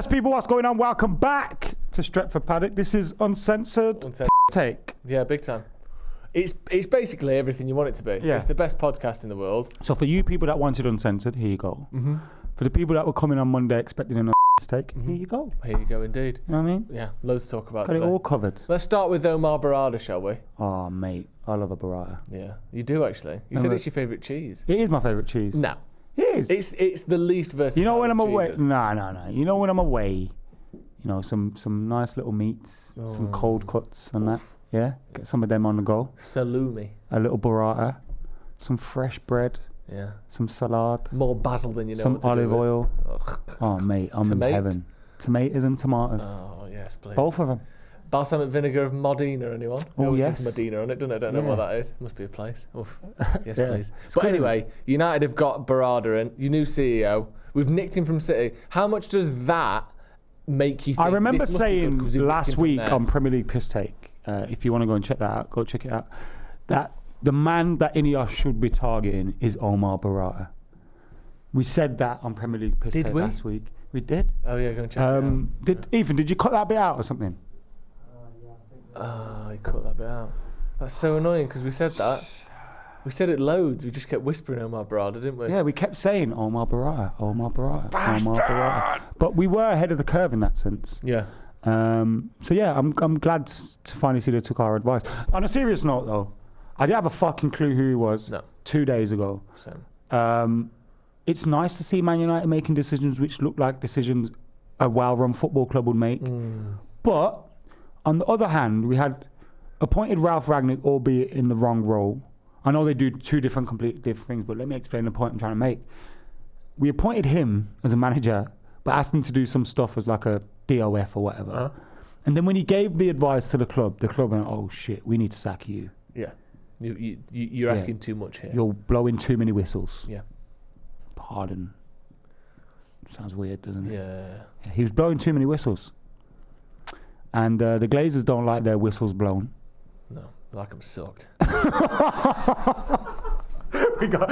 Yes, people, what's going on? Welcome back to Stretford Paddock. This is Uncensored Take. Yeah, big time. It's basically everything you want it to be. Yeah. It's the best podcast in the world. So for you people that wanted Uncensored, here you go. Mm-hmm. For the people that were coming on Monday expecting an take, here you go. Here you go, indeed. You know what I mean? Yeah, loads to talk about Got today. it all covered. Let's start with Omar Berrada, shall we? Oh, mate, I love a burrata. Yeah, you do actually. You said it's your favourite cheese. It is my favourite cheese. No. It is. It's the least versatile. You know when I'm away? cheeses. No. You know when I'm away, you know, some nice little meats, some cold cuts and that. Yeah, get some of them on the go. Salumi. A little burrata, some fresh bread, Yeah. some salad, More basil than you know some what to olive do with. oil. Ugh. Oh, mate, I'm Tomate? in heaven. Tomatoes and tomatoes. Oh, yes, please. Both of them. Balsamic vinegar of Modena, anyone? It Oh, always yes. says Modena on it, doesn't it? I don't know Yeah. what that is. Must be a place. Oof. Yes, Yeah. please. It's But good, anyway, United have got Berrada in, your new CEO. We've nicked him from City. How much does that make you think I remember this must be good saying 'cause we nicked last him from week there? on Premier League Piss Take, if you want to go and check that out, go check it out, that the man that Ineos should be targeting is Omar Berrada. We said that on Premier League Piss Did Take we? last week. We did. Oh, yeah, go and check it out. Ethan, did you cut that bit out or something? Oh, he cut that bit out. That's so annoying because we said that. We said it loads. We just kept whispering Omar Berrada, didn't we? Yeah, we kept saying Omar Berrada, Omar Berrada, Omar Berrada. But we were ahead of the curve in that sense. Yeah. So yeah, I'm glad to finally see they took our advice. On a serious note though, I didn't have a fucking clue who he was 2 days ago. Same. It's nice to see Man United making decisions which look like decisions a well-run football club would make. But on the other hand, we had appointed Ralph Rangnick, albeit in the wrong role. I know they do two completely different things, but let me explain the point I'm trying to make. We appointed him as a manager, but asked him to do some stuff as like a DOF or whatever. Uh-huh. And then when he gave the advice to the club went, oh shit, we need to sack you. Yeah. You're asking too much here. You're blowing too many whistles. Yeah. Pardon. Sounds weird, doesn't it? Yeah. He was blowing too many whistles. And the Glazers don't like their whistles blown. No, like them sucked. we got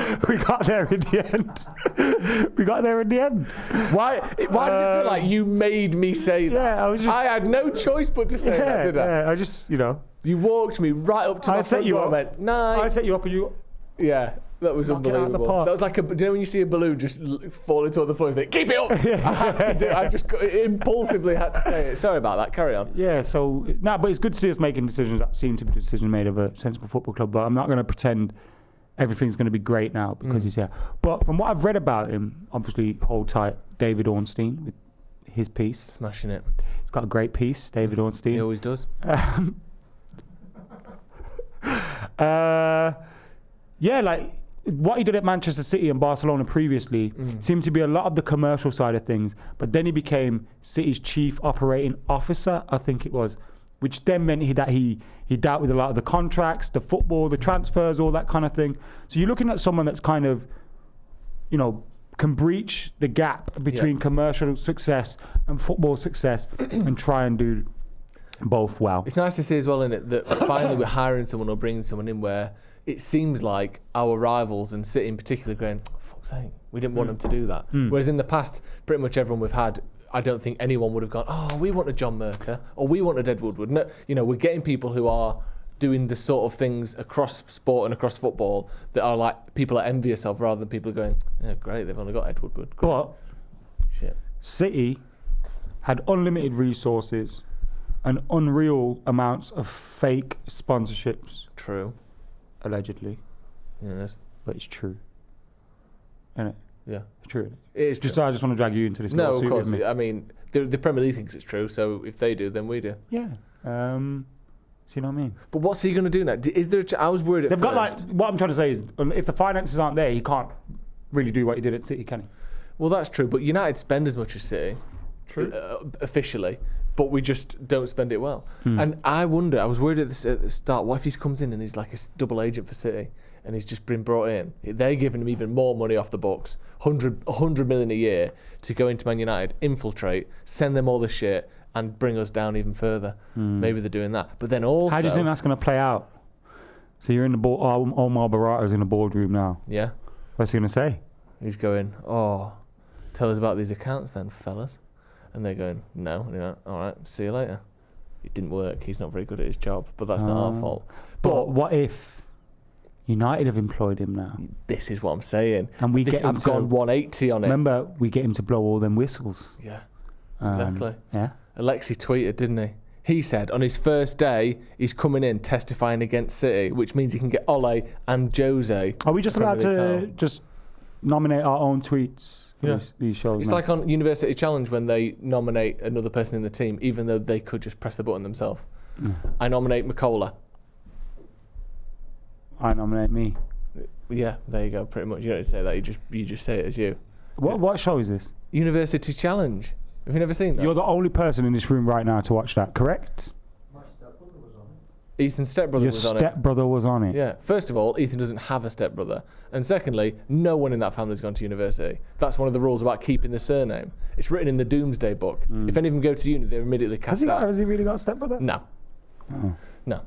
there in the end. We got there in the end. Why does it feel like you made me say that? Yeah, I had no choice but to say that, did I? Yeah, I just, you know. You walked me right up to my set front you door up. and went, nah. I set you up and you... Yeah, that was Knock it out of the unbelievable. park. That was like do you know when you see a balloon just fall into the floor and think, keep it up? I had to do it. I just impulsively had to say it. Sorry about that. Carry on. Yeah, so... but it's good to see us making decisions that seem to be decisions made of a sensible football club, but I'm not going to pretend everything's going to be great now because he's here. But from what I've read about him, obviously, hold tight, David Ornstein with his piece. Smashing it. He's got a great piece, David Ornstein. He always does. Yeah, like what he did at Manchester City and Barcelona previously seemed to be a lot of the commercial side of things, but then he became City's chief operating officer, I think it was, which then meant he dealt with a lot of the contracts, the football, the transfers, all that kind of thing. So you're looking at someone that's kind of, you know, can breach the gap between commercial success and football success and try and do both well. It's nice to see as well, isn't it, that finally we're hiring someone or bringing someone in where it seems like our rivals and City in particular going, oh, fuck's sake, we didn't want them to do that. Whereas in the past, pretty much everyone we've had, I don't think anyone would have gone, oh, we wanted John Murter or we wanted Ed Woodward. No, you know, we're getting people who are doing the sort of things across sport and across football that are like people are envious of rather than people going, yeah, great, they've only got Ed Woodward. Great. But Shit. City had unlimited resources and unreal amounts of fake sponsorships, True. allegedly. Yes. But it's true. Isn't it? Yeah. It's true. It is Just true. I just want to drag you into this. No, little of suit course. with me. I mean, the Premier League thinks it's true, so if they do, then we do. Yeah. So you know what I mean? But what's he going to do now? Is there? I was worried at They've first. got like, what I'm trying to say is, if the finances aren't there, he can't really do what he did at City, can he? Well, that's true, but United spend as much as City. True. Officially, but we just don't spend it well. And I wonder, I was worried at the start, what if he comes in and he's like a double agent for City and he's just been brought in? They're giving him even more money off the books, 100 million a year to go into Man United, infiltrate, send them all the shit and bring us down even further. Maybe they're doing that. But then also... How do you think that's going to play out? So you're in the board, Omar Berrada's in the boardroom now. Yeah. What's he going to say? He's going, oh, tell us about these accounts then, fellas. And they're going, no. And you're like, all right, see you later. It didn't work. He's not very good at his job, but that's not our fault. But what if United have employed him now? This is what I'm saying. And we get him I've gone 180 on it. Remember, we get him to blow all them whistles. Yeah, exactly. Yeah. Alexis tweeted, didn't he? He said on his first day, he's coming in testifying against City, which means he can get Ole and Jose. Are we just allowed to just nominate our own tweets? Yeah. These shows. It's like on University Challenge when they nominate another person in the team, even though they could just press the button themselves. I nominate McCullough. I nominate me. Yeah, there you go. Pretty much. You don't say that. You just say it as you. What show is this? University Challenge. Have you never seen that? You're the only person in this room right now to watch that, correct? My stepbrother was on it. Ethan's stepbrother was on it. Your stepbrother was on it. Yeah. First of all, Ethan doesn't have a stepbrother. And secondly, no one in that family's gone to university. That's one of the rules about keeping the surname. It's written in the Doomsday Book. If any of them go to uni, they're immediately cast out. Has he really got a stepbrother? No. Oh. No.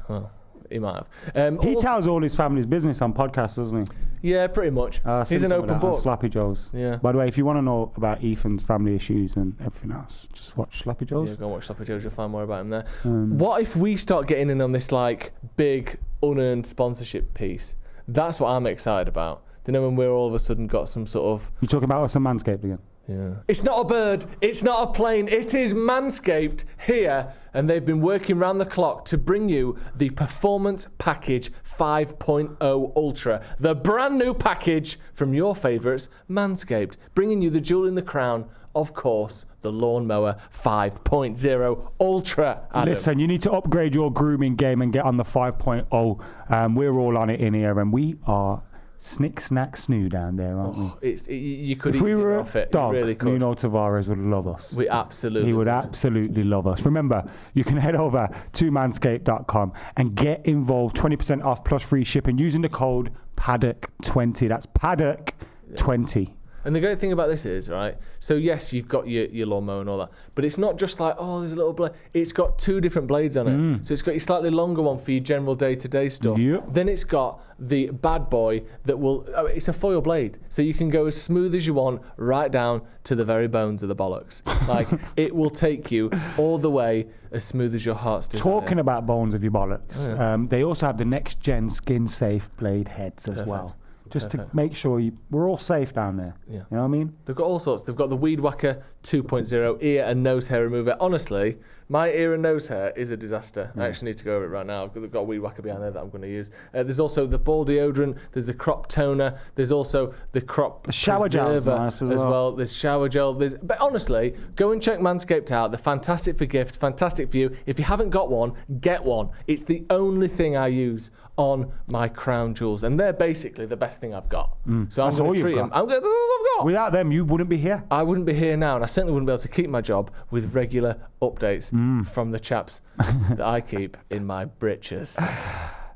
Well, he might have. He tells all his family's business on podcasts, doesn't he? Yeah, pretty much. He's an open book. Slappy Joe's. Yeah. By the way, if you want to know about Ethan's family issues and everything else, just watch Slappy Joe's. Yeah, go and watch Slappy Joe's. You'll find more about him there. What if we start getting in on this like big unearned sponsorship piece? That's what I'm excited about. Do you know when we're all of a sudden got some sort of... You talking about us and Manscaped again? Yeah. It's not a bird. It's not a plane. It is Manscaped here, and they've been working round the clock to bring you the Performance Package 5.0 Ultra, the brand new package from your favourites, Manscaped, bringing you the jewel in the crown, of course, the Lawnmower 5.0 Ultra. Adam. Listen, you need to upgrade your grooming game and get on the 5.0. We're all on it in here, and we are snick, snack, snoo down there, aren't we? You could if eat we were off it. dog, You really could. Nuno Tavares would love us. We absolutely He would absolutely love us. Remember, you can head over to manscaped.com and get involved. 20% off plus free shipping using the code Paddock20. That's Paddock20. And the great thing about this is, right, so yes, you've got your lawnmower and all that, but it's not just like, oh, there's a little blade. It's got two different blades on it. So it's got your slightly longer one for your general day-to-day stuff. Yep. Then it's got the bad boy that will, it's a foil blade. So you can go as smooth as you want, right down to the very bones of the bollocks. Like, it will take you all the way as smooth as your heart's desire. Talking about bones of your bollocks, they also have the next-gen skin-safe blade heads as well. Just to make sure we're all safe down there. Yeah. You know what I mean? They've got all sorts. They've got the Weed Whacker 2.0 ear and nose hair remover. Honestly, my ear and nose hair is a disaster. I actually need to go over it right now. I've got a Weed Whacker behind there that I'm going to use. There's also the ball deodorant. There's the crop toner. There's also the crop shower gel nice as well. There's shower gel. But honestly, go and check Manscaped out. They're fantastic for gifts, fantastic for you. If you haven't got one, get one. It's the only thing I use on my crown jewels, and they're basically the best thing I've got. So I'm going to treat them. That's all I've got. Without them, you wouldn't be here. I wouldn't be here now, and I certainly wouldn't be able to keep my job with regular updates from the chaps that I keep in my britches.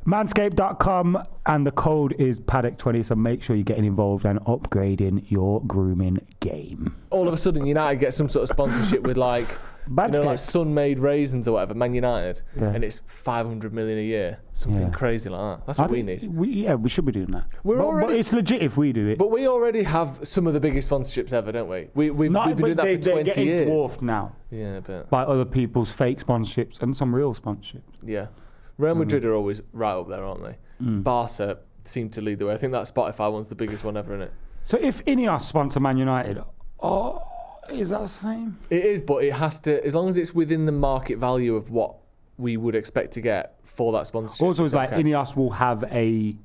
Manscaped.com, and the code is Paddock20, so make sure you're getting involved and upgrading your grooming game. All of a sudden, United get some sort of sponsorship with like Sun-made raisins or whatever, Man United, and it's 500 million a year, something crazy like that. That's what we need. We should be doing that. But it's legit if we do it. But we already have some of the biggest sponsorships ever, don't we? We've been doing that for 20 they're getting years. dwarfed now. Yeah, but by other people's fake sponsorships and some real sponsorships. Yeah. Real Madrid are always right up there, aren't they? Barca seem to lead the way. I think that Spotify one's the biggest one ever, isn't it? So if Ineos sponsor Man United, is that the same? It is, but it has to, as long as it's within the market value of what we would expect to get for that sponsorship. Also, it's like Ineos will have a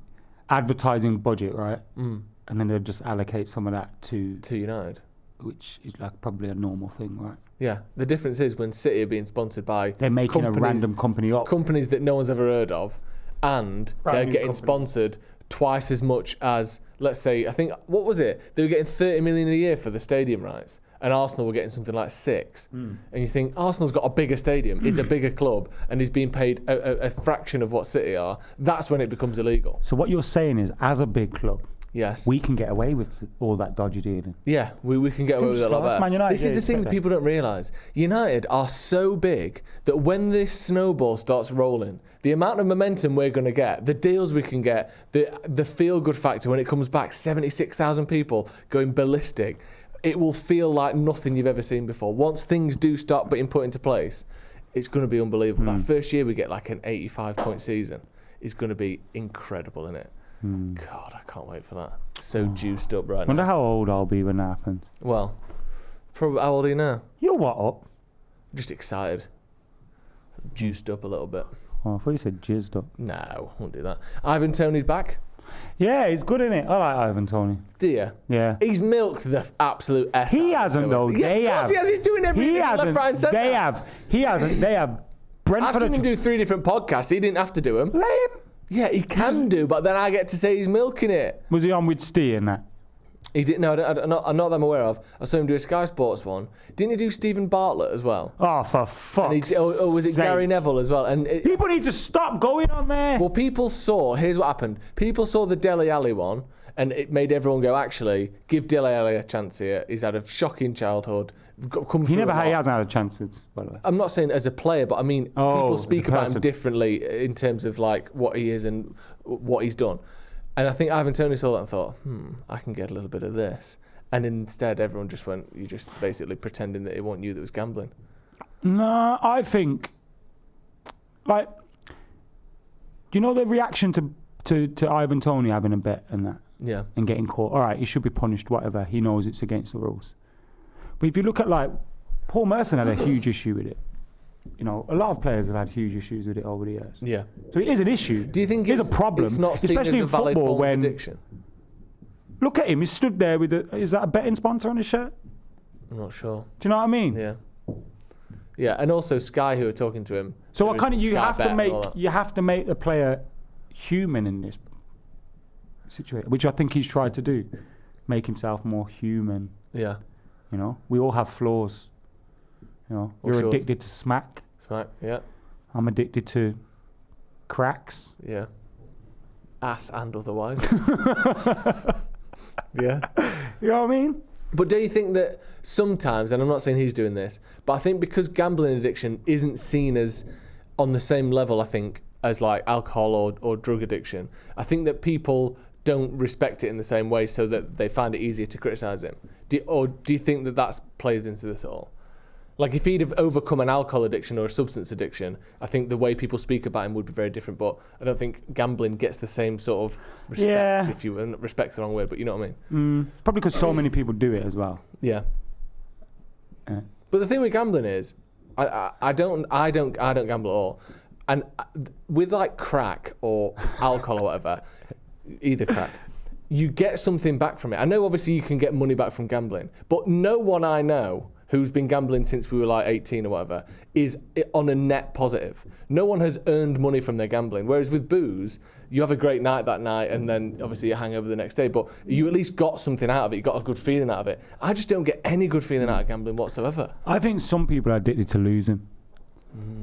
advertising budget, right? And then they'll just allocate some of that to United, which is like probably a normal thing, right? Yeah. The difference is when City are being sponsored by they're making a random company up, companies that no one's ever heard of, and they're getting sponsored twice as much as, let's say, I think, what was it? They were getting 30 million a year for the stadium rights, and Arsenal were getting something like 6. And you think, Arsenal's got a bigger stadium, is a bigger club, and is being paid a fraction of what City are. That's when it becomes illegal. So what you're saying is, as a big club, yes, we can get away with all that dodgy dealing. Yeah, we can get away with it a lot better. Man United, this is the thing that people don't realise. United are so big that when this snowball starts rolling, the amount of momentum we're going to get, the deals we can get, the feel-good factor when it comes back, 76,000 people going ballistic. it will feel like nothing you've ever seen before. Once things do start being put into place, it's going to be unbelievable. That first year we get like an 85-point season is going to be incredible, isn't it? God, I can't wait for that. So juiced up right now. Wonder how old I'll be when that happens. Well, probably. How old are you now? You're what up? Just excited. Juiced up a little bit. Oh, I thought you said jizzed up. No, I won't do that. Ivan Toney's back. Yeah, he's good, innit? I like Ivan Toney. Do you? Yeah. He's milked the absolute S. He hasn't, though. Yes, They of course have. he has. He's doing everything left, right, and centre. They have. He hasn't. They have. Brentford. I've seen him do 3 different podcasts. He didn't have to do them. Let him. Yeah, he can do, but then I get to say he's milking it. Was he on with Stee and that? He didn't. No, not that I'm aware of. I saw him do a Sky Sports one. Didn't he do Stephen Bartlett as well? Oh, for fuck's sake. Or was it Gary Neville as well? And people need to stop going on there. well, people saw. Here's what happened. People saw the Dele Alli one, and it made everyone go, actually, give Dele Alli a chance here. He's had a shocking childhood. He hasn't had a chance, by the way. I'm not saying as a player, but I mean, people speak as a about him person. differently in terms of like what he is and what he's done. And I think Ivan Toney saw that and thought, I can get a little bit of this. And instead, everyone just went, you're just basically pretending that it wasn't you that was gambling. No, I think, like, do you know the reaction to Ivan Toney having a bet and that? Yeah. And getting caught. All right, he should be punished, whatever. He knows it's against the rules. But if you look at, like, Paul Merson had a huge issue with it. You know, a lot of players have had huge issues with it over the years. Yeah. So it is an issue. Do you think it's a problem? It's not seen especially as a in valid football form of when addiction? Look at him. He stood there with is that a betting sponsor on his shirt? I'm not sure. Do you know what I mean? Yeah. Yeah, and also Sky, who are talking to him. So what kind of you Sky have Bet to and make all that. you have to make the player human in this situation, which I think he's tried to do, make himself more human. Yeah. You know, we all have flaws. You know, What's you're yours? addicted to smack. Smack. Yeah. I'm addicted to cracks. Yeah. Ass and otherwise. Yeah. You know what I mean? But do you think that sometimes, and I'm not saying he's doing this, but I think because gambling addiction isn't seen as on the same level, I think, as like alcohol or drug addiction, I think that people don't respect it in the same way, so that they find it easier to criticise him. Do you think that that's played into this at all? Like, if he'd have overcome an alcohol addiction or a substance addiction, I think the way people speak about him would be very different. But I don't think gambling gets the same sort of respect, if you respect's the wrong word, but you know what I mean? Probably because so many people do it as well. Yeah. But the thing with gambling is, I don't gamble at all, and with like crack or alcohol or whatever, either crack, you get something back from it. I know obviously you can get money back from gambling, but no one I know who's been gambling since we were like 18 or whatever is on a net positive. No one has earned money from their gambling. Whereas with booze, you have a great night that night and then obviously you hang over the next day, but you at least got something out of it. You got a good feeling out of it. I just don't get any good feeling out of gambling whatsoever. I think some people are addicted to losing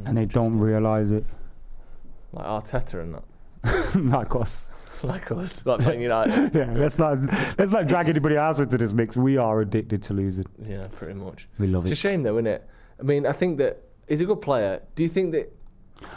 and they don't realise it. Like Arteta and that. Like us. Like us, like Man United. Yeah, let's not drag anybody else into this mix. We are addicted to losing. Yeah, pretty much. We love it. It's a shame though, isn't it? I mean, I think that he's a good player. Do you think that...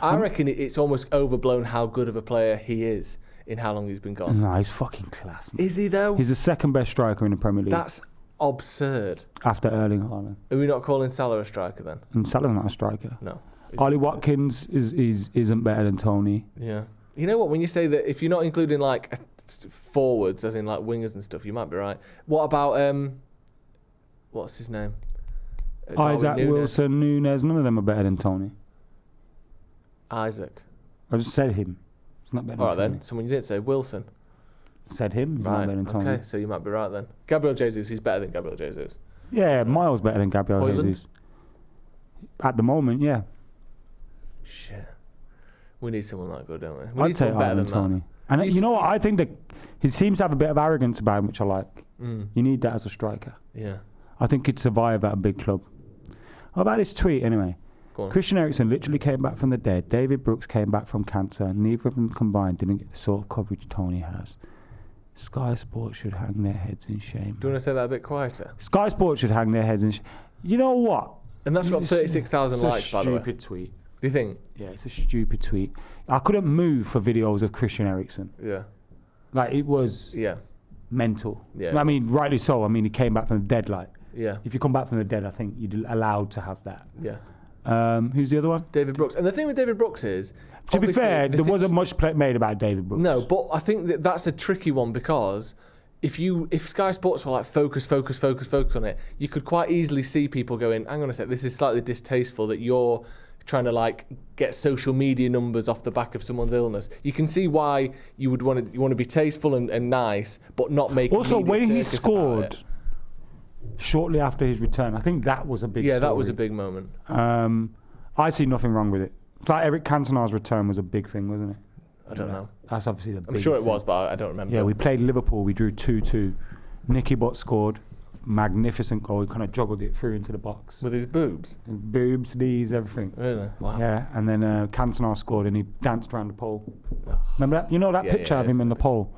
I reckon it's almost overblown how good of a player he is in how long he's been gone. No, he's fucking class, man. Is he though? He's the second best striker in the Premier League. That's absurd. After Erling Haaland. Are we not calling Salah a striker then? And Salah's not a striker. No. Ollie Watkins isn't better than Toney. Yeah. You know what? When you say that, if you're not including like forwards, as in like wingers and stuff, you might be right. What about what's his name? Isaac Nunes. Wilson, Nunes. None of them are better than Toney. Isaac. I just said him. He's not better All right than Toney. then. Someone you didn't say Wilson. Said him. He's not Right. better than Toney. Okay. So you might be right then. Gabriel Jesus. He's better than Gabriel Jesus. Yeah, miles better than Gabriel Højlund? Jesus. At the moment, yeah. Shit. We need someone that good, don't we? We I'd need say someone better Ivan than Toney. And you know what? I think that he seems to have a bit of arrogance about him, which I like. that. You need that as a striker. Yeah. I think he'd survive at a big club. What about this tweet anyway? Go on. Christian Eriksen literally came back from the dead. David Brooks came back from cancer. Neither of them combined didn't get the sort of coverage Toney has. Sky Sports should hang their heads in shame. Do you want to say that a bit quieter? Sky Sports should hang their heads in shame. You know what? And that's got 36,000 likes, by the way. It's a stupid tweet. Do you think? Yeah, it's a stupid tweet. I couldn't move for videos of Christian Eriksen. Yeah. Like, it was Yeah. mental. Yeah, I mean, rightly so. I mean, he came back from the dead, like. Yeah. If you come back from the dead, I think you're allowed to have that. Yeah. Who's the other one? David Brooks. And the thing with David Brooks is, To be fair, there wasn't much made about David Brooks. No, but I think that's a tricky one because if Sky Sports were like focus on it, you could quite easily see people going, hang on a sec, this is slightly distasteful that you're trying to like get social media numbers off the back of someone's illness. You can see why you would want to be tasteful and nice, but not make. Also, when he scored shortly after his return, I think that was a big. Yeah, story. that was a big moment. I see nothing wrong with it. Like Eric Cantona's return was a big thing, wasn't it? I don't know. That's obviously the. I'm sure it was, but I don't remember. Yeah, we played Liverpool. We drew 2-2. Nicky Butt scored. Magnificent goal. He kind of juggled it through into the box. With his boobs? Boobs, knees, everything. Really? Wow. Yeah, and then Cantona scored and he danced around the pole. Oh. Remember that? You know that picture of him in the picture. pole?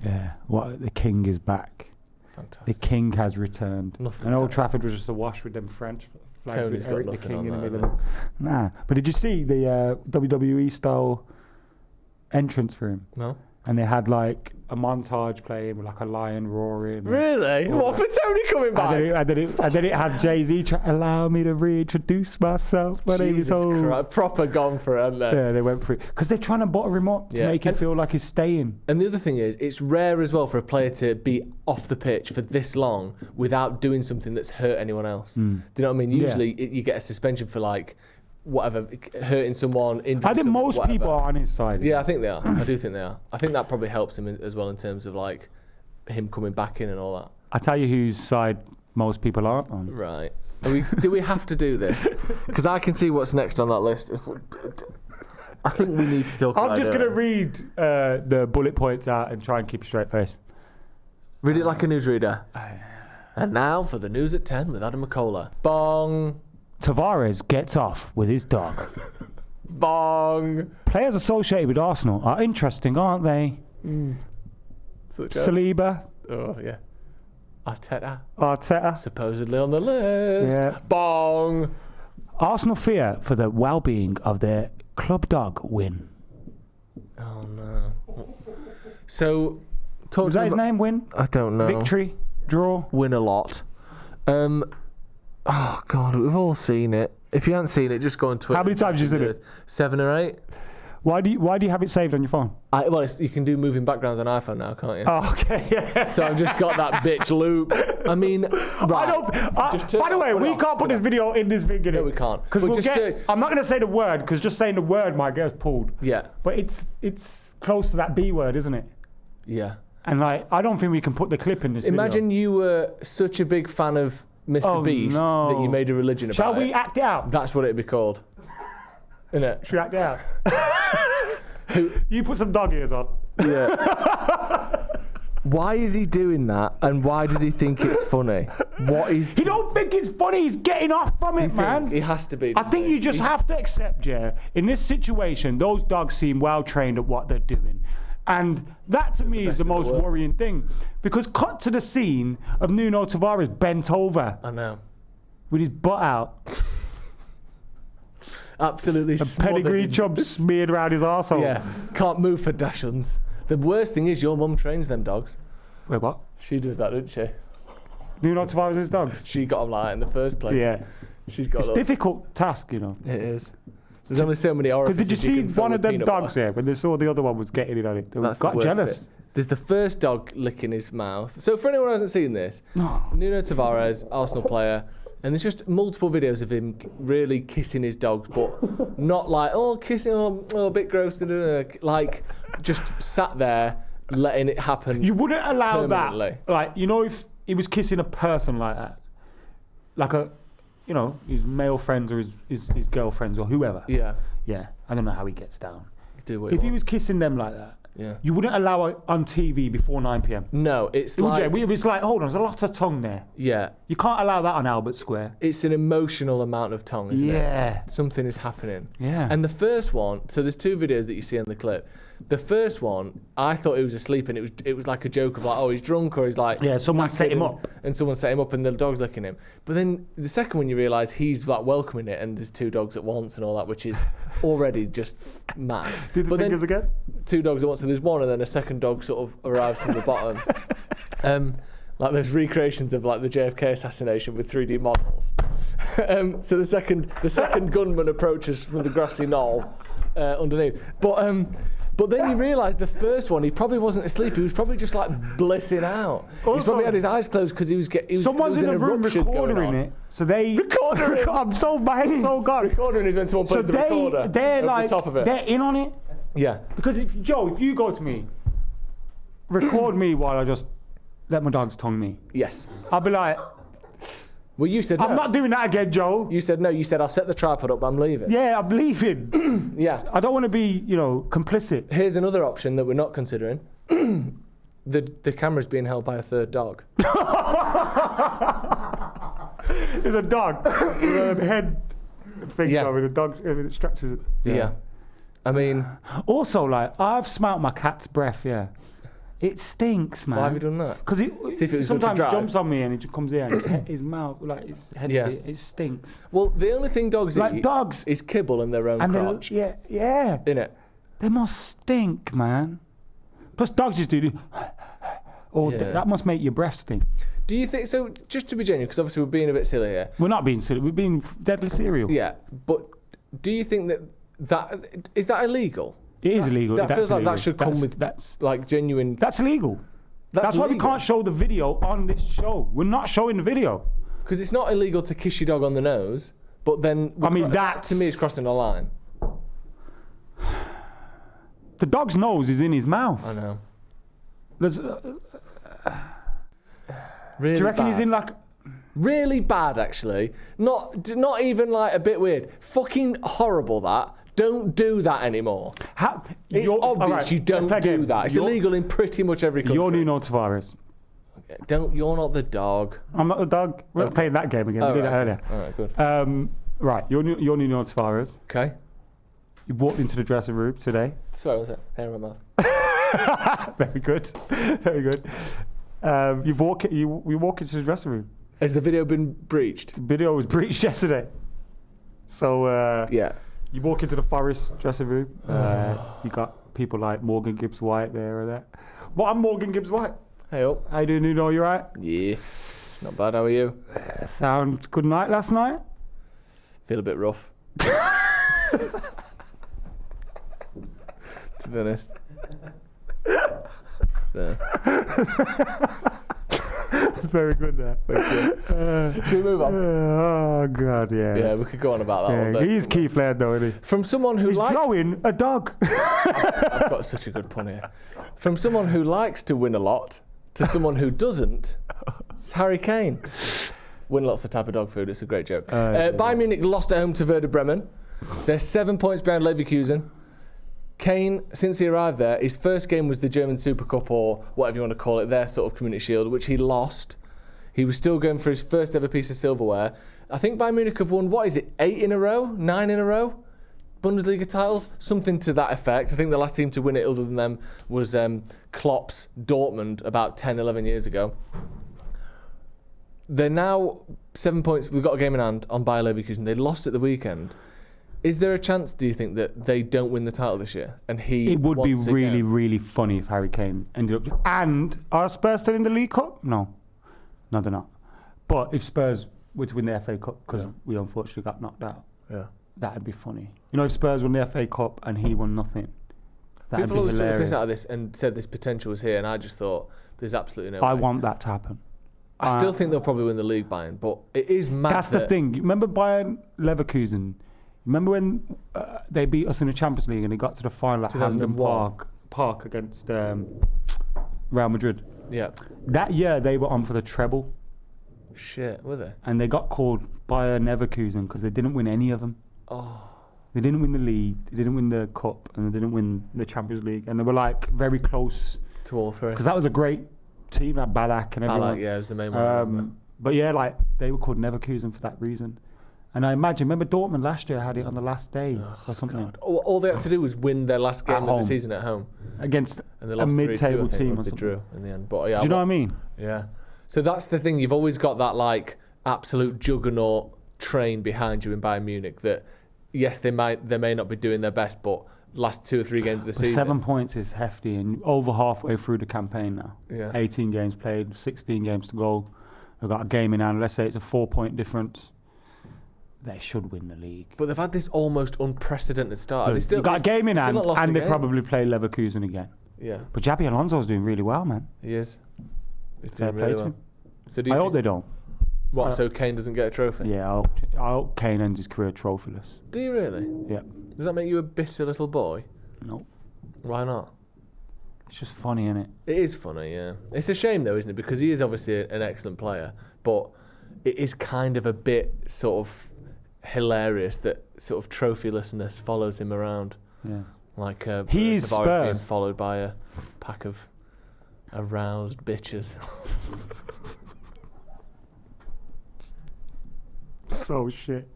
Yeah. What? The king is back. Fantastic. The king has returned. Nothing and Old to- Trafford was just awash with them French flags Tony's with got Eric the nothing King on in the that, middle of has them. Nah. But did you see the WWE style entrance for him? No? And they had like a montage playing with like a lion roaring. Really? What, for Tony coming back? And then it had Jay-Z allow me to reintroduce myself. My name is Jesus Hov. Christ, proper gone for it, haven't they? Yeah, they went for it. Because they're trying to butter him up to Yeah. make him feel like he's staying. And the other thing is, it's rare as well for a player to be off the pitch for this long without doing something that's hurt anyone else. Do you know what I mean? Usually you get a suspension for like, whatever, hurting someone, injuring I think someone, most whatever. people are on his side. Yeah, I think they are. I do think they are. I think that probably helps him as well in terms of like him coming back in and all that. I tell you whose side most people aren't on. Right. Do we have to do this? Because I can see what's next on that list. I think we need to talk about it. I'm just going to read the bullet points out and try and keep a straight face. Read it like a newsreader. And now for the news at 10 with Adam McCullough. Bong. Tavares gets off with his dog. Bong. Players associated with Arsenal are interesting, aren't they? Saliba, Oh, yeah. Arteta. Supposedly on the list. Yeah. Bong. Arsenal fear for the well-being of their club dog win. Oh, no. So, talk Was to that me his about- name? Win? I don't know. Victory? Draw? Win a lot. Oh, God, we've all seen it. If you haven't seen it, just go on Twitter. How many times have you seen it? 7 or 8. Why do you have it saved on your phone? You can do moving backgrounds on iPhone now, can't you? Oh, okay. Yeah. So I've just got that bitch loop. I mean, right. Just turn by the way, it we off. can't put this video in this thing. No, we can't. Because But we'll just get. I'm not going to say the word because just saying the word might get us pulled. Yeah. But it's close to that B word, isn't it? Yeah. And like, I don't think we can put the clip in this Imagine video. you were such a big fan of Mr. Oh, Beast no. that you made a religion about Shall it. we act it out? That's what it'd be called. Isn't it? Should we act it out? You put some dog ears on. Yeah. Why is he doing that, and why does he think it's funny? What is? He don't think it's funny. He's getting off from it, man. He has to be. I think you just have to accept, yeah, in this situation, those dogs seem well trained at what they're doing. And that to me is the most worrying thing. Because cut to the scene of Nuno Tavares bent over I know. with his butt out. Absolutely. A pedigree chub smeared around his arsehole. Yeah. Can't move for Dachshunds. The worst thing is your mum trains them dogs. Wait, what? She does that, doesn't she? Nuno Tavares' dogs? She got them like that in the first place. Yeah. She's got It's a little- difficult task, you know. It is. There's only so many orifices. Because did you can see fill one of with them peanut dogs butter. there when they saw the other one was getting it on it? They That's the got worst jealous. bit. There's the first dog licking his mouth. So for anyone who hasn't seen this, No. Nuno Tavares, Arsenal player, and there's just multiple videos of him really kissing his dogs, but not like, kissing, a bit gross, like just sat there letting it happen. You wouldn't allow permanently. that. Like, you know, if he was kissing a person like that, like his male friends or his girlfriends or whoever. Yeah. Yeah, I don't know how he gets down. Do what If he wants. was kissing them like that, Yeah. you wouldn't allow it on TV before 9 p.m. No, it's Would like, you? It's like, hold on, there's a lot of tongue there. yeah, You can't allow that on Albert Square. it's an emotional amount of tongue, isn't it? Yeah. Something is happening. Yeah. And the first one, so there's 2 videos that you see on the clip. The first one, I thought he was asleep, and it was like a joke of like, he's drunk, or he's like, Yeah, someone set him up. and someone set him up, and the dog's licking him. But then the second one, you realise he's like welcoming it, and there's 2 dogs at once and all that, which is already just mad. Do the But then fingers again? 2 dogs at once, so there's one, and then a second dog sort of arrives from the bottom. Like there's recreations of like the JFK assassination with 3D models. So the second gunman approaches from the grassy knoll underneath. But then you realise the first one, he probably wasn't asleep. He was probably just like blissing out. He's probably had his eyes closed because he was someone's in the room recording it. So they recording. I'm so bad, so gone. Recording is when someone plays the recorder. They're like the top of it. They're in on it. Yeah. Because if you go to me, record me while I just let my dogs tongue me. Yes. I'll be like, well, you said no. I'm not doing that again, Joe. You said no. You said I'll set the tripod up, but I'm leaving. Yeah, I'm leaving. Yeah. I don't want to be, complicit. Here's another option that we're not considering. The camera's being held by a third dog. There's a dog with a head thing with a dog straps it. Yeah. I mean, also, like, I've smelt my cat's breath. Yeah. It stinks, man. Why have you done that? Because sometimes he jumps on me and he jumps here and his mouth, like his head, it stinks. Well, the only thing dogs eat is kibble in their own crotch. Yeah. Innit? They must stink, man. Plus, dogs just do. That must make your breath stink. Do you think so? Just to be genuine, because obviously we're being a bit silly here. We're not being silly. We're being deadly serial. Yeah, but do you think that is that illegal? It is illegal. That feels like illegal. that should come with like genuine. That's illegal. That's why we can't show the video on this show. We're not showing the video because it's not illegal to kiss your dog on the nose, but then that to me is crossing the line. The dog's nose is in his mouth. I know. Really? Do you reckon he's in like? Really bad, actually. Not even like a bit weird. Fucking horrible. That. Don't do that anymore. It's obvious you don't do that. It's illegal in pretty much every country. You're Nuno Tavares. You're not the dog. I'm not the dog. We're not playing that game again. We did it earlier. All right, good. Right, you're Nuno Tavares. Okay. You walked into the dressing room today. Sorry, what's that? Hair in my mouth. Very good. Very good. You walk into the dressing room. Has the video been breached? The video was breached yesterday. So yeah. You walk into the Forest dressing room. You got people like Morgan Gibbs-White there or there. Well, I'm Morgan Gibbs-White. Hey up. How you doing, Nuno? You right? Yeah. Not bad. How are you? Sound good night last night? Feel a bit rough. To be honest. So. That's very good there. Should we move on? Oh God, yeah. Yeah, we could go on about that all day. He's Keith Laird though, isn't he? From someone who likes drawing a dog. I've got such a good pun here. From someone who likes to win a lot to someone who doesn't, it's Harry Kane. Win lots of type of dog food. It's a great joke. Bayern Munich lost at home to Werder Bremen. They're 7 points behind Leverkusen. Kane, since he arrived there, his first game was the German Super Cup or whatever you want to call it, their sort of Community Shield, which he lost. He was still going for his first ever piece of silverware. I think Bayern Munich have won, 8 in a row? 9 in a row? Bundesliga titles? Something to that effect. I think the last team to win it other than them was Klopp's Dortmund about 10, 11 years ago. They're now 7 points. We've got a game in hand on Bayer Leverkusen. They lost at the weekend. Is there a chance, do you think, that they don't win the title this year? And it would be really, really funny if Harry Kane ended up. And are Spurs still in the League Cup? No, they're not. But if Spurs were to win the FA Cup, because we unfortunately got knocked out, that'd be funny. If Spurs won the FA Cup and he won nothing, that'd People be always took the piss hilarious. out of this and said this potential was here, and I just thought there's absolutely no way. I want that to happen. I still think they'll probably win the league, Bayern, but it is mad. That's the thing. Remember Bayern Leverkusen? Remember when they beat us in the Champions League and they got to the final at Hampden Park against Real Madrid? Yeah. That year they were on for the treble. Shit, were they? And they got called Bayern Leverkusen because they didn't win any of them. Oh. They didn't win the league, they didn't win the cup, and they didn't win the Champions League. And they were like very close to all three. Because that was a great team, like Paddock and everyone. Paddock, yeah, it was the main one. But yeah, like they were called Leverkusen for that reason. And I imagine, remember Dortmund last year had it on the last day or something. God. All they had to do was win their last game of the season at home against and a mid-table team or they something. drew in the end. But yeah, do you know what I mean? Yeah. So that's the thing. You've always got that like absolute juggernaut train behind you in Bayern Munich. That yes, they may not be doing their best, but last 2 or 3 games of the But season. 7 points is hefty, and over halfway through the campaign now. Yeah. 18 games played, 16 games to go. They've got a game in hand. Let's say it's a 4-point difference. They should win the league. But they've had this almost unprecedented start. Look, They've you've got a game in hand, and they game. probably play Leverkusen again. Yeah, But Xabi Alonso's doing really well, man. he is. He's Fair doing play really to well. him. So do you I think, hope they don't. what? So Kane doesn't get a trophy? Yeah, I hope Kane ends his career trophyless. Do you really? Yeah. Does that make you a bitter little boy? No. Why not? It's just funny, innit? It is funny, yeah. It's a shame though, isn't it? Because he is obviously an excellent player, but it is kind of a bit sort of hilarious that sort of trophylessness follows him around, Yeah. like He is Tavares being Spurs. followed by a pack of aroused bitches. So shit.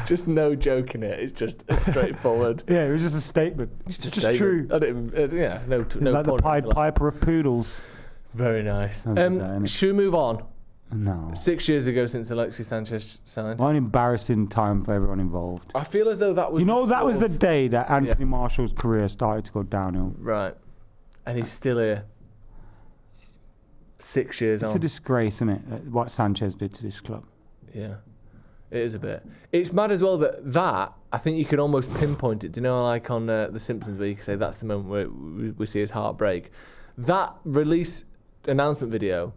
Just no joke in it. It's just straightforward. Yeah, it was just a statement. It's just statement. true. I don't even, yeah, no. It's No like the pun, Pied like- Piper of poodles. Very nice. Sounds like that, innit? Should we move on? No. 6 years ago since Alexis Sanchez signed. What an embarrassing time for everyone involved. I feel as though that was. You know, the that sort was the of- day that Anthony Marshall's career started to go downhill. Right, and he's still here. 6 years It's on. a disgrace, isn't it? What Sanchez did to this club. Yeah, it is a bit. It's mad as well that I think you could almost pinpoint it. Do you know, like on The Simpsons, where you can say that's the moment where we see his heart break. That release announcement video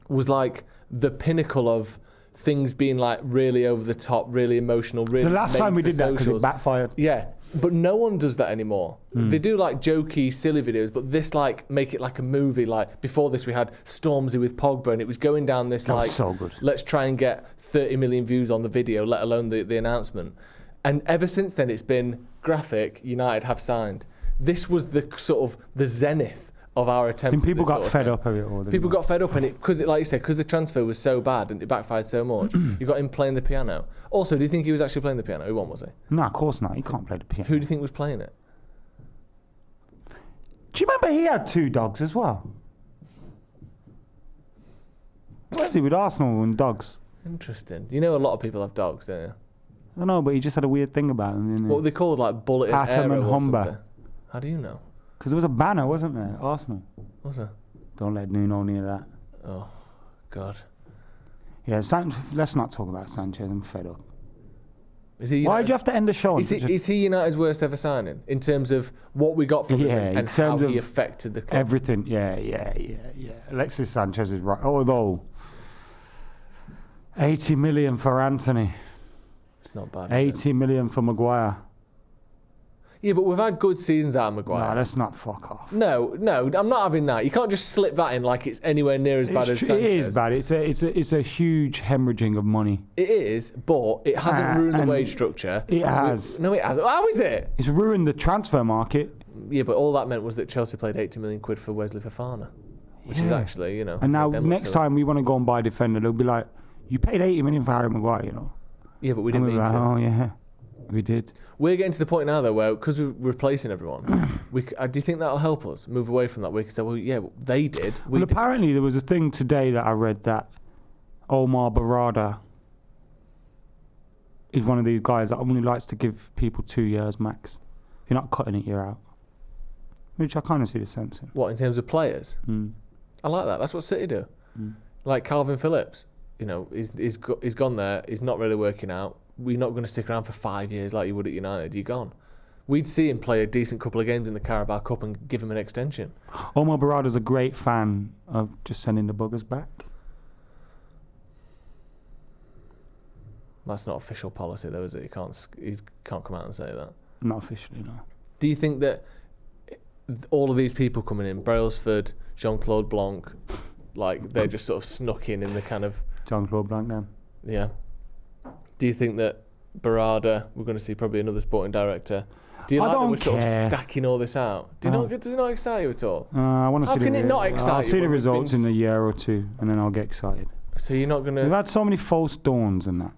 was like the pinnacle of things being like really over the top, really emotional, really. The last made time we for did that because it socials. backfired. Yeah, but no one does that anymore. They do like jokey, silly videos, but this like make it like a movie. Like before this, we had Stormzy with Pogba, and it was going down this That like was so good. let's try and get 30 million views on the video, let alone the announcement. And ever since then, it's been graphic. United have signed. This was the sort of the zenith of our attempts. And people at this got sort of fed thing. up of it all. didn't People they? got fed up, and because like you said, because the transfer was so bad and it backfired so much, you got him playing the piano. Also, do you think he was actually playing the piano? He won, was he? No, of course not. He can't play the piano. Who do you think was playing it? Do you remember he had 2 dogs as well? Where's he with Arsenal and dogs? Interesting. You know, a lot of people have dogs, don't you? I don't know, but he just had a weird thing about him. Didn't What he? were they called? Like Bullet and Atom Aero and or Humber. something? How do you know? Because there was a banner, wasn't there? Arsenal. What's that? Don't let Nuno near that. Oh, God. Yeah, let's not talk about Sanchez. I'm fed up. Is he? Why did you have to end the show? on Is such a- he United's worst ever signing in terms of what we got from him Yeah, in and how terms he of affected the club? everything? Yeah. Alexis Sanchez is right. Although 80 million for Anthony, It's not bad. is 80 million for Maguire. it? Yeah, but we've had good seasons out of Maguire. No, let's not fuck off. No, I'm not having that. You can't just slip that in like it's anywhere near as bad as It Sanchez. is bad. It's a huge hemorrhaging of money. It is, but it hasn't ruined the and wage structure. it has. No, it hasn't. How is it? It's ruined the transfer market. Yeah, but all that meant was that Chelsea paid 80 million quid for Wesley Fofana, which is Yeah. actually, you know. And now made them look next silly. time we want to go and buy a defender, they'll be like, "You paid 80 million for Harry Maguire, you know." Yeah, but we And didn't we're mean like, to. "Oh yeah, we did." We're getting to the point now, though, where because we're replacing everyone, do you think that'll help us move away from that? We can say, well, yeah, they did. We Well, did. apparently there was a thing today that I read that Omar Berrada is one of these guys that only likes to give people 2 years max. If you're not cutting it, you're out. Which I kind of see the sense in. What, in terms of players? Mm. I like that. That's what City do. Like Calvin Phillips, you know, he's gone there. He's not really working out. We're not going to stick around for 5 years like you would at United. You're gone. We'd see him play a decent couple of games in the Carabao Cup and give him an extension. Omar Berrada's a great fan of just sending the buggers back. That's not official policy, though, is it? You can't come out and say that. Not officially, no. Do you think that all of these people coming in, Brailsford, Jean-Claude Blanc, like they're just sort of snuck in the kind of... Jean-Claude Blanc now. Yeah. Do you think that Berrada, we're going to see probably another sporting director, do you I like that don't we're sort of care. stacking all this out? Does it not excite you at all? I want to How see can the it not excite I'll you see the when we've results been in a year or two, and then I'll get excited. So you're not going We've to... had so many false dawns and that.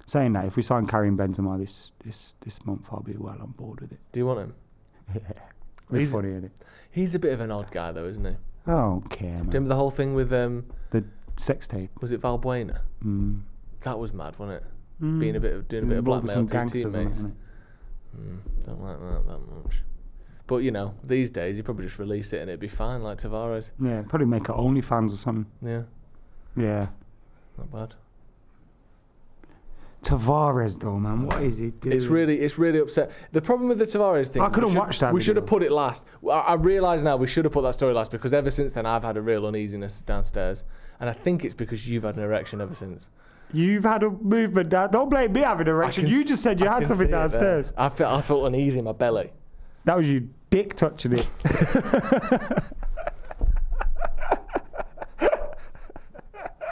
Saying that, if we sign Karim Benzema this month, I'll be well on board with it. Do you want him? Yeah. It's He's- funny, isn't it? He's a bit of an odd guy, though, isn't he? I don't care, man. Remember the whole thing with... The sex tape. was it Valbuena? Mm. That was mad, wasn't it? doing a bit of blackmail to your teammates. Isn't Don't like that much. But you know, these days you probably just release it and it'd be fine, like Tavares. it? Yeah, probably make it OnlyFans or something. Yeah, Yeah. not bad. Tavares though, man, what is he doing? It's really upset. The problem with the Tavares thing, I couldn't watch that We should video. have put it last. I realise now we should have put that story last, because ever since then I've had a real uneasiness downstairs, and I think it's because you've had an erection ever since. You've had a movement down. Don't blame me having an erection. You just said you had something downstairs. I felt uneasy in my belly. That was you dick touching it.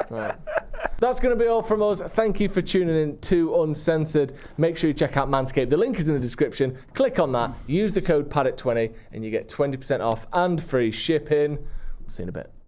Right. That's going to be all from us. Thank you for tuning in to Uncensored. Make sure you check out Manscaped. The link is in the description. Click on that. Use the code Paddock20 and you get 20% off and free shipping. We'll see you in a bit.